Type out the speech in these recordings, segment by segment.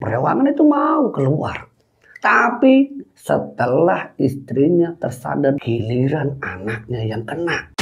Perewangan itu mau keluar. Tapi setelah istrinya tersadar, giliran anaknya yang kena.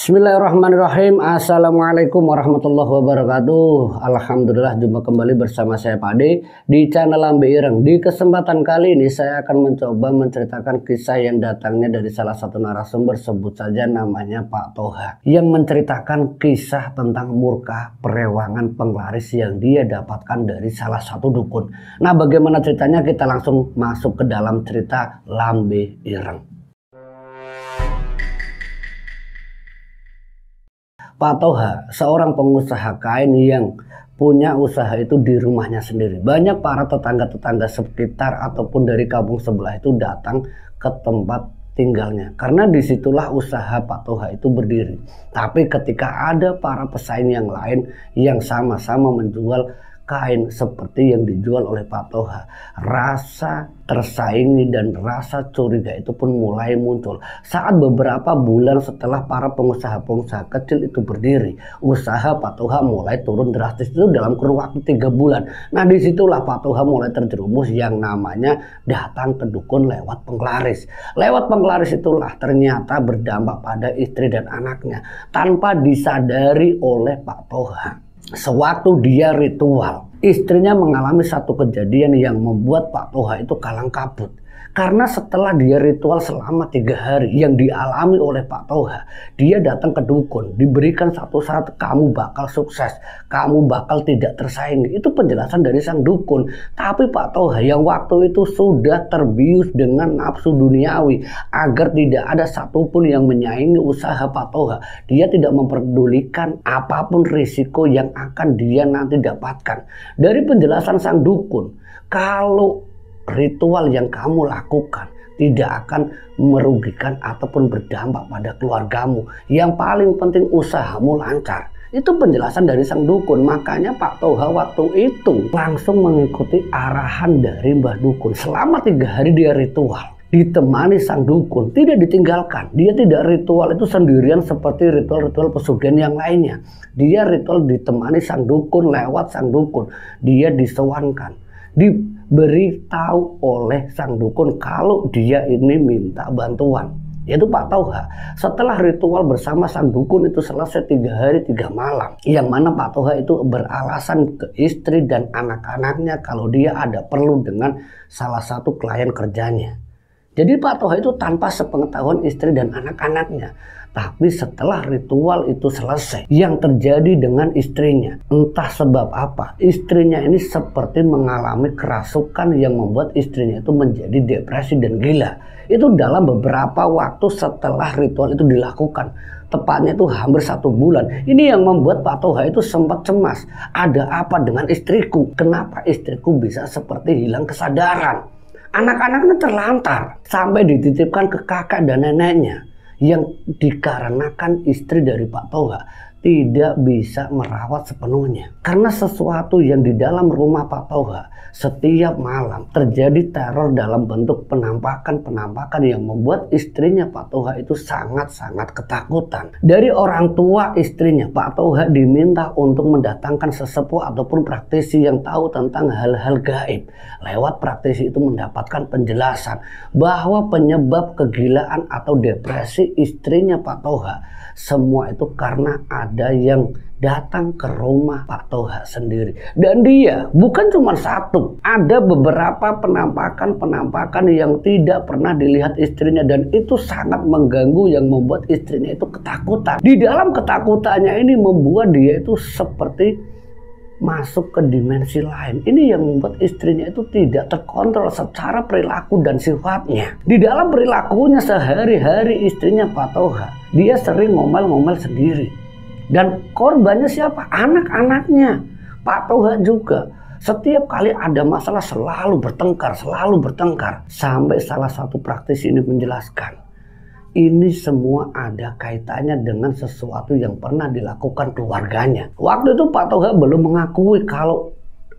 Bismillahirrahmanirrahim. Assalamualaikum warahmatullahi wabarakatuh. Alhamdulillah, jumpa kembali bersama saya Pak Ade di channel Lambe Ireng. Di kesempatan kali ini saya akan mencoba menceritakan kisah yang datangnya dari salah satu narasumber, sebut saja namanya Pak Toha, yang menceritakan kisah tentang murka perewangan penglaris yang dia dapatkan dari salah satu dukun. Nah, bagaimana ceritanya? Kita langsung masuk ke dalam cerita Lambe Ireng. Pak Toha, seorang pengusaha kain yang punya usaha itu di rumahnya sendiri. Banyak para tetangga-tetangga sekitar ataupun dari kampung sebelah itu datang ke tempat tinggalnya, karena disitulah usaha Pak Toha itu berdiri. Tapi ketika ada para pesaing yang lain yang sama-sama menjual kain seperti yang dijual oleh Pak Toha, rasa tersaingi dan rasa curiga itu pun mulai muncul. Saat beberapa bulan setelah para pengusaha-pengusaha kecil itu berdiri, usaha Pak Toha mulai turun drastis itu dalam kurun waktu 3 bulan. Nah, disitulah Pak Toha mulai terjerumus yang namanya datang ke dukun lewat penglaris. Lewat penglaris itulah ternyata berdampak pada istri dan anaknya tanpa disadari oleh Pak Toha. Sewaktu dia ritual, istrinya mengalami satu kejadian yang membuat Pak Toha itu kalang kabut. Karena setelah dia ritual selama 3 hari yang dialami oleh Pak Toha, dia datang ke dukun, diberikan satu syarat, kamu bakal sukses, kamu bakal tidak tersaingi. Itu penjelasan dari sang dukun. Tapi Pak Toha yang waktu itu sudah terbius dengan nafsu duniawi agar tidak ada satupun yang menyaingi usaha Pak Toha. Dia tidak memperdulikan apapun risiko yang akan dia nanti dapatkan. Dari penjelasan sang dukun, kalau ritual yang kamu lakukan tidak akan merugikan ataupun berdampak pada keluargamu, yang paling penting usahamu lancar. Itu penjelasan dari sang dukun. Makanya Pak Toha waktu itu langsung mengikuti arahan dari Mbah Dukun. Selama 3 hari dia ritual, ditemani sang dukun, tidak ditinggalkan. Dia tidak ritual itu sendirian seperti ritual-ritual pesugihan yang lainnya. Dia ritual ditemani sang dukun, lewat sang dukun. Dia disewankan, diberitahu oleh sang dukun kalau dia ini minta bantuan, yaitu Pak Toha. Setelah ritual bersama sang dukun itu selesai 3 hari 3 malam, yang mana Pak Toha itu beralasan ke istri dan anak-anaknya kalau dia ada perlu dengan salah satu klien kerjanya. Jadi Pak Toha itu tanpa sepengetahuan istri dan anak-anaknya. Tapi setelah ritual itu selesai, yang terjadi dengan istrinya, entah sebab apa, istrinya ini seperti mengalami kerasukan yang membuat istrinya itu menjadi depresi dan gila. Itu dalam beberapa waktu setelah ritual itu dilakukan. Tepatnya itu hampir 1 bulan. Ini yang membuat Pak Toha itu sempat cemas. Ada apa dengan istriku? Kenapa istriku bisa seperti hilang kesadaran? Anak-anaknya terlantar sampai dititipkan ke kakak dan neneknya, yang dikarenakan istri dari Pak Toha tidak bisa merawat sepenuhnya. Karena sesuatu yang di dalam rumah Pak Toha setiap malam terjadi teror dalam bentuk penampakan-penampakan yang membuat istrinya Pak Toha itu sangat-sangat ketakutan. Dari orang tua istrinya, Pak Toha diminta untuk mendatangkan sesepuh ataupun praktisi yang tahu tentang hal-hal gaib. Lewat praktisi itu mendapatkan penjelasan bahwa penyebab kegilaan atau depresi istrinya Pak Toha semua itu karena ada yang datang ke rumah Pak Toha sendiri. Dan dia bukan cuma satu, ada beberapa penampakan-penampakan yang tidak pernah dilihat istrinya, dan itu sangat mengganggu yang membuat istrinya itu ketakutan. Di dalam ketakutannya ini membuat dia itu seperti masuk ke dimensi lain. Ini yang membuat istrinya itu tidak terkontrol secara perilaku dan sifatnya. Di dalam perilakunya sehari-hari istrinya Pak Toha, dia sering ngomel-ngomel sendiri. Dan korbannya siapa? Anak-anaknya. Pak Toha juga setiap kali ada masalah selalu bertengkar. Sampai salah satu praktisi ini menjelaskan, ini semua ada kaitannya dengan sesuatu yang pernah dilakukan keluarganya. Waktu itu Pak Toha belum mengakui kalau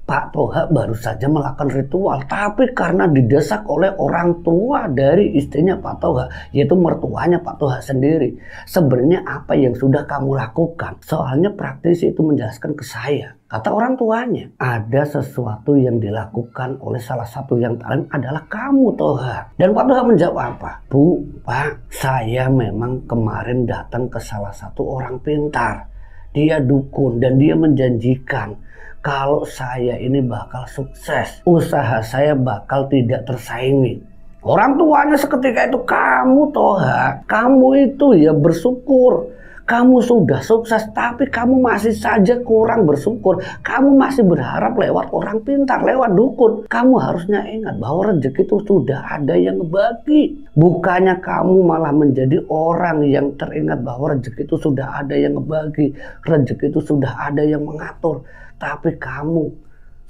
Pak Toha baru saja melakukan ritual, tapi karena didesak oleh orang tua dari istrinya Pak Toha, yaitu mertuanya Pak Toha sendiri. Sebenarnya apa yang sudah kamu lakukan? Soalnya praktisi itu menjelaskan ke saya. Kata orang tuanya, ada sesuatu yang dilakukan oleh salah satu yang lain adalah kamu, Toha. Dan Pak Toha menjawab apa? Bu, Pak, saya memang kemarin datang ke salah satu orang pintar. Dia dukun dan dia menjanjikan kalau saya ini bakal sukses, usaha saya bakal tidak tersaingi. Orang tuanya seketika itu, kamu Toha, kamu itu ya bersyukur. Kamu sudah sukses tapi kamu masih saja kurang bersyukur. Kamu masih berharap lewat orang pintar, lewat dukun. Kamu harusnya ingat bahwa rezeki itu sudah ada yang ngebagi. Bukannya kamu malah menjadi orang yang teringat bahwa rezeki itu sudah ada yang ngebagi, rezeki itu sudah ada yang mengatur. Tapi kamu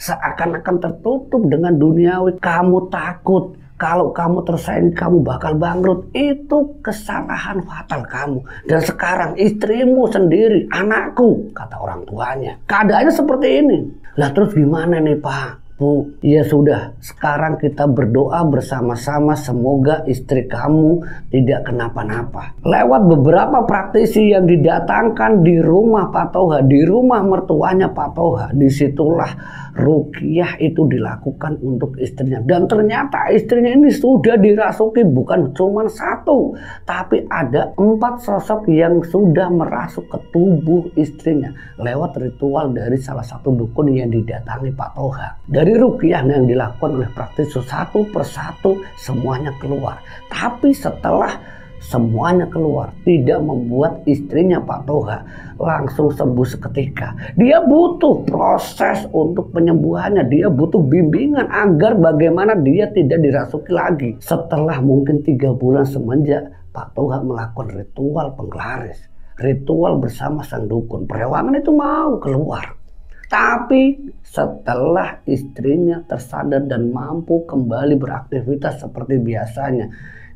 seakan-akan tertutup dengan duniawi. Kamu takut kalau kamu tersaing kamu bakal bangkrut. Itu kesalahan fatal kamu. Dan sekarang istrimu sendiri, anakku, kata orang tuanya, keadaannya seperti ini. Lah terus gimana nih Pak? Bu, ya sudah, sekarang kita berdoa bersama-sama semoga istri kamu tidak kenapa-napa. Lewat beberapa praktisi yang didatangkan di rumah Pak Toha, di rumah mertuanya Pak Toha, disitulah ruqyah itu dilakukan untuk istrinya. Dan ternyata istrinya ini sudah dirasuki bukan cuma satu, tapi ada 4 sosok yang sudah merasuk ke tubuh istrinya lewat ritual dari salah satu dukun yang didatangi Pak Toha. Dari ruqyah yang dilakukan oleh praktisi satu persatu semuanya keluar. Tapi setelah semuanya keluar tidak membuat istrinya Pak Toha langsung sembuh seketika. Dia butuh proses untuk penyembuhannya. Dia butuh bimbingan agar bagaimana dia tidak dirasuki lagi. Setelah mungkin 3 bulan semenjak Pak Toha melakukan ritual penggelaris, ritual bersama sang dukun, perewangan itu mau keluar. Tapi setelah istrinya tersadar dan mampu kembali beraktivitas seperti biasanya,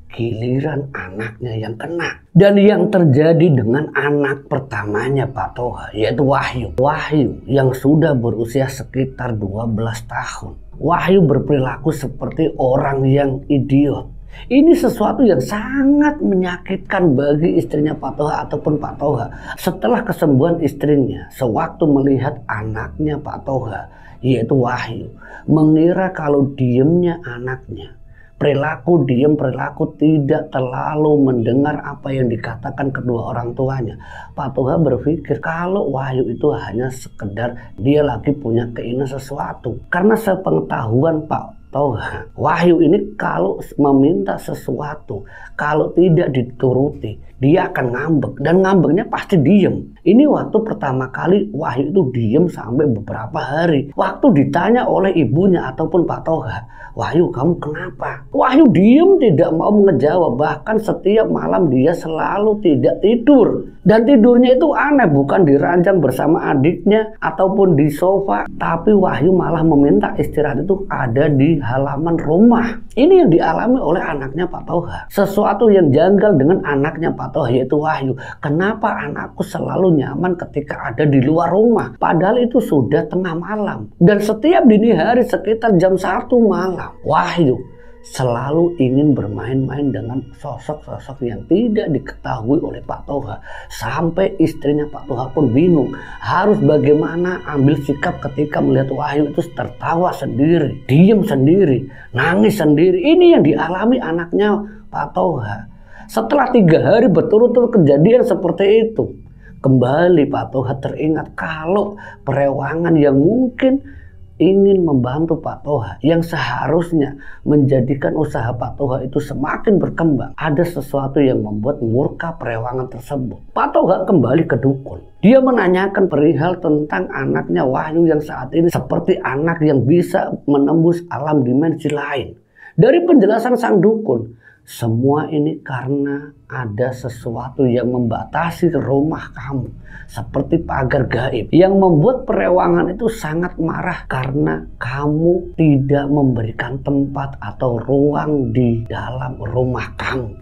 giliran anaknya yang kena. Dan yang terjadi dengan anak pertamanya Pak Toha, yaitu Wahyu. Wahyu yang sudah berusia sekitar 12 tahun. Wahyu berperilaku seperti orang yang idiot. Ini sesuatu yang sangat menyakitkan bagi istrinya Pak Toha ataupun Pak Toha. Setelah kesembuhan istrinya, sewaktu melihat anaknya Pak Toha, yaitu Wahyu, mengira kalau diamnya anaknya, perilaku diam, perilaku tidak terlalu mendengar apa yang dikatakan kedua orang tuanya, Pak Toha berpikir kalau Wahyu itu hanya sekedar dia lagi punya keinginan sesuatu. Karena sepengetahuan Pak Toha, Wahyu ini kalau meminta sesuatu, kalau tidak dituruti, dia akan ngambek. Dan ngambeknya pasti diem. Ini waktu pertama kali Wahyu itu diem sampai beberapa hari. Waktu ditanya oleh ibunya ataupun Pak Toha, Wahyu kamu kenapa? Wahyu diem tidak mau ngejawab. Bahkan setiap malam dia selalu tidak tidur. Dan tidurnya itu aneh, bukan di ranjang bersama adiknya ataupun di sofa. Tapi Wahyu malah meminta istirahat itu ada di halaman rumah. Ini yang dialami oleh anaknya Pak Toha. Sesuatu yang janggal dengan anaknya Pak Toha, yaitu Wahyu. Kenapa anakku selalu nyaman ketika ada di luar rumah? Padahal itu sudah tengah malam. Dan setiap dini hari sekitar jam 1 malam, Wahyu selalu ingin bermain-main dengan sosok-sosok yang tidak diketahui oleh Pak Toha. Sampai istrinya Pak Toha pun bingung harus bagaimana ambil sikap ketika melihat Wahyu itu tertawa sendiri, diam sendiri, nangis sendiri. Ini yang dialami anaknya Pak Toha. Setelah 3 hari berturut-turut kejadian seperti itu, kembali Pak Toha teringat kalau perewangan yang mungkin ingin membantu Pak Toha, yang seharusnya menjadikan usaha Pak Toha itu semakin berkembang, ada sesuatu yang membuat murka perewangan tersebut. Pak Toha kembali ke dukun. Dia menanyakan perihal tentang anaknya Wahyu yang saat ini seperti anak yang bisa menembus alam dimensi lain. Dari penjelasan sang dukun, semua ini karena ada sesuatu yang membatasi rumah kamu, seperti pagar gaib, yang membuat perewangan itu sangat marah karena kamu tidak memberikan tempat atau ruang di dalam rumah kamu.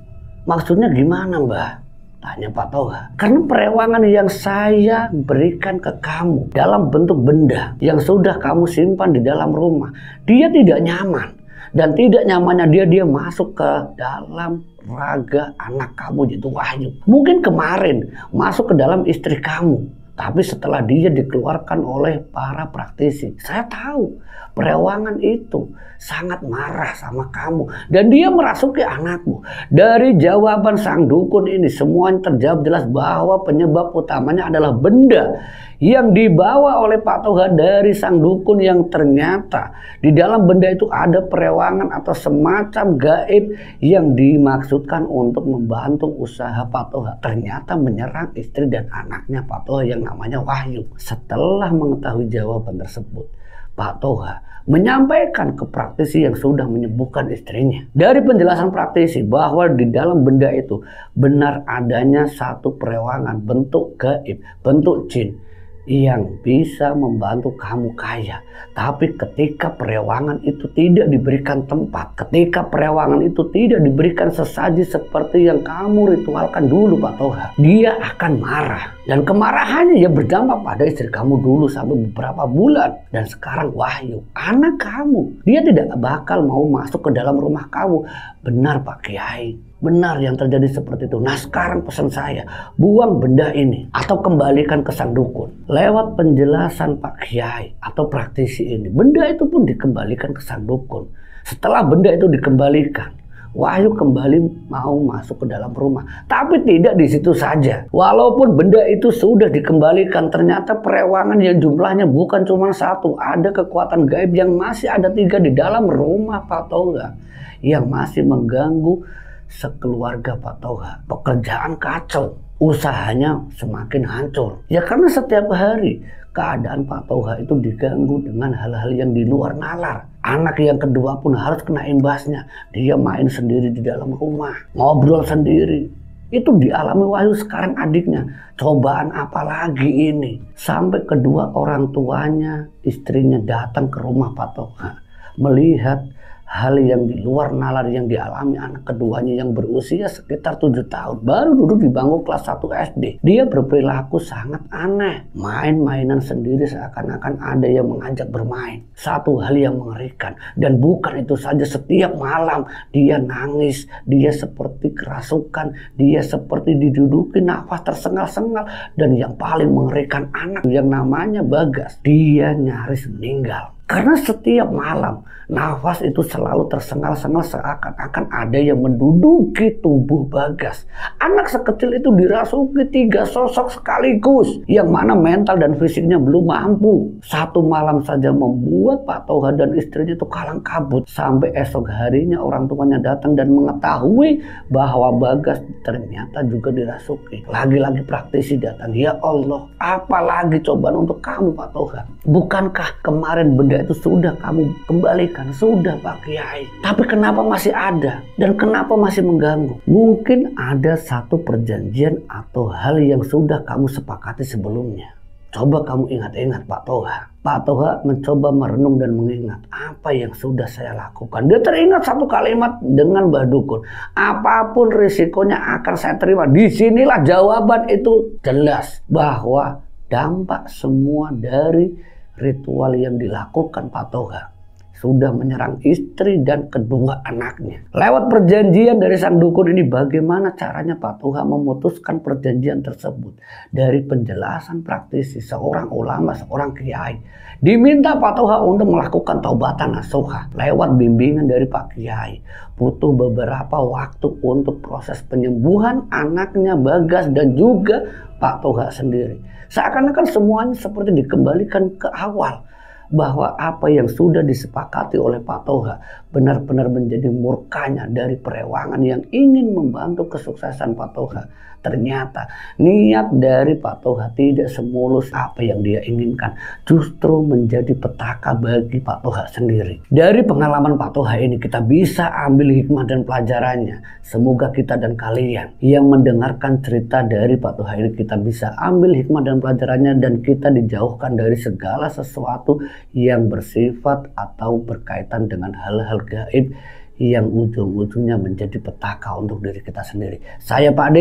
Maksudnya gimana, Mbah? Tanya Pak Toha. Karena perewangan yang saya berikan ke kamu dalam bentuk benda yang sudah kamu simpan di dalam rumah, dia tidak nyaman. Dan tidak nyamannya dia masuk ke dalam raga anak kamu yaitu Wahyu. Mungkin kemarin masuk ke dalam istri kamu, tapi setelah dia dikeluarkan oleh para praktisi, saya tahu perewangan itu sangat marah sama kamu dan dia merasuki anakmu. Dari jawaban sang dukun ini semuanya terjawab jelas bahwa penyebab utamanya adalah benda yang dibawa oleh Pak Toha dari sang dukun, yang ternyata di dalam benda itu ada perewangan atau semacam gaib yang dimaksudkan untuk membantu usaha Pak Toha. Ternyata menyerang istri dan anaknya Pak Toha yang namanya Wahyu. Setelah mengetahui jawaban tersebut, Pak Toha menyampaikan ke praktisi yang sudah menyembuhkan istrinya. Dari penjelasan praktisi bahwa di dalam benda itu benar adanya satu perewangan bentuk gaib, bentuk jin yang bisa membantu kamu kaya. Tapi ketika perewangan itu tidak diberikan tempat, ketika perewangan itu tidak diberikan sesaji seperti yang kamu ritualkan dulu Pak Toha, dia akan marah. Dan kemarahannya ya berdampak pada istri kamu dulu sampai beberapa bulan. Dan sekarang Wahyu, anak kamu, dia tidak bakal mau masuk ke dalam rumah kamu. Benar Pak Kiai, benar yang terjadi seperti itu. Nah sekarang pesan saya, buang benda ini atau kembalikan ke sang dukun. Lewat penjelasan Pak Kiai atau praktisi ini, benda itu pun dikembalikan ke sang dukun. Setelah benda itu dikembalikan, Wahyu kembali mau masuk ke dalam rumah. Tapi tidak di situ saja. Walaupun benda itu sudah dikembalikan, ternyata perewangan yang jumlahnya bukan cuma satu. Ada kekuatan gaib yang masih ada 3 di dalam rumah Pak Toha, yang masih mengganggu sekeluarga Pak Toha. Pekerjaan kacau, usahanya semakin hancur. Ya karena setiap hari keadaan Pak Toha itu diganggu dengan hal-hal yang di luar nalar. Anak yang kedua pun harus kena imbasnya. Dia main sendiri di dalam rumah, ngobrol sendiri. Itu dialami Wahyu sekarang adiknya. Cobaan apa lagi ini? Sampai kedua orang tuanya, istrinya datang ke rumah Pak Toha, melihat hal yang di luar nalar yang dialami anak keduanya yang berusia sekitar 7 tahun, baru duduk di bangku kelas 1 SD. Dia berperilaku sangat aneh, main-mainan sendiri seakan-akan ada yang mengajak bermain. Satu hal yang mengerikan. Dan bukan itu saja, setiap malam dia nangis, dia seperti kerasukan, dia seperti diduduki, nafas tersengal-sengal. Dan yang paling mengerikan, anak yang namanya Bagas, dia nyaris meninggal. Karena setiap malam nafas itu selalu tersengal-sengal seakan-akan ada yang menduduki tubuh Bagas. Anak sekecil itu dirasuki 3 sosok sekaligus, yang mana mental dan fisiknya belum mampu. Satu malam saja membuat Pak Toha dan istrinya itu kalang kabut. Sampai esok harinya orang tuanya datang dan mengetahui bahwa Bagas ternyata juga dirasuki. Lagi-lagi praktisi datang. Ya Allah, apalagi cobaan untuk kamu Pak Toha? Bukankah kemarin benda itu sudah kamu kembalikan? Sudah Pak Kiai. Tapi kenapa masih ada? Dan kenapa masih mengganggu? Mungkin ada satu perjanjian atau hal yang sudah kamu sepakati sebelumnya. Coba kamu ingat-ingat Pak Toha. Pak Toha mencoba merenung dan mengingat apa yang sudah saya lakukan. Dia teringat satu kalimat dengan Mbah Dukun. Apapun risikonya akan saya terima. Disinilah jawaban itu jelas. Bahwa dampak semua dari ritual yang dilakukan Pak Toha sudah menyerang istri dan kedua anaknya. Lewat perjanjian dari sang dukun ini, bagaimana caranya Pak Toha memutuskan perjanjian tersebut? Dari penjelasan praktisi seorang ulama, seorang kiai. Diminta Pak Toha untuk melakukan taubatan nasuha lewat bimbingan dari Pak Kiai. Butuh beberapa waktu untuk proses penyembuhan anaknya Bagas dan juga Pak Toha sendiri. Seakan-akan semuanya seperti dikembalikan ke awal. Bahwa apa yang sudah disepakati oleh Pak Toha benar-benar menjadi murkanya dari perewangan yang ingin membantu kesuksesan Pak Toha. Ternyata niat dari Pak Toha tidak semulus apa yang dia inginkan. Justru menjadi petaka bagi Pak Toha sendiri. Dari pengalaman Pak Toha ini kita bisa ambil hikmah dan pelajarannya. Semoga kita dan kalian yang mendengarkan cerita dari Pak Toha ini, kita bisa ambil hikmah dan pelajarannya, dan kita dijauhkan dari segala sesuatu yang bersifat atau berkaitan dengan hal-hal gaib yang ujung-ujungnya menjadi petaka untuk diri kita sendiri. Saya Pak D,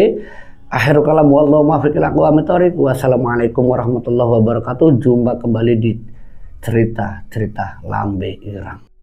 akhirul kalam, wallahu muwaffiq ila aqwamit thoriq. Wassalamualaikum warahmatullahi wabarakatuh. Jumpa kembali di cerita-cerita Lambe Irang.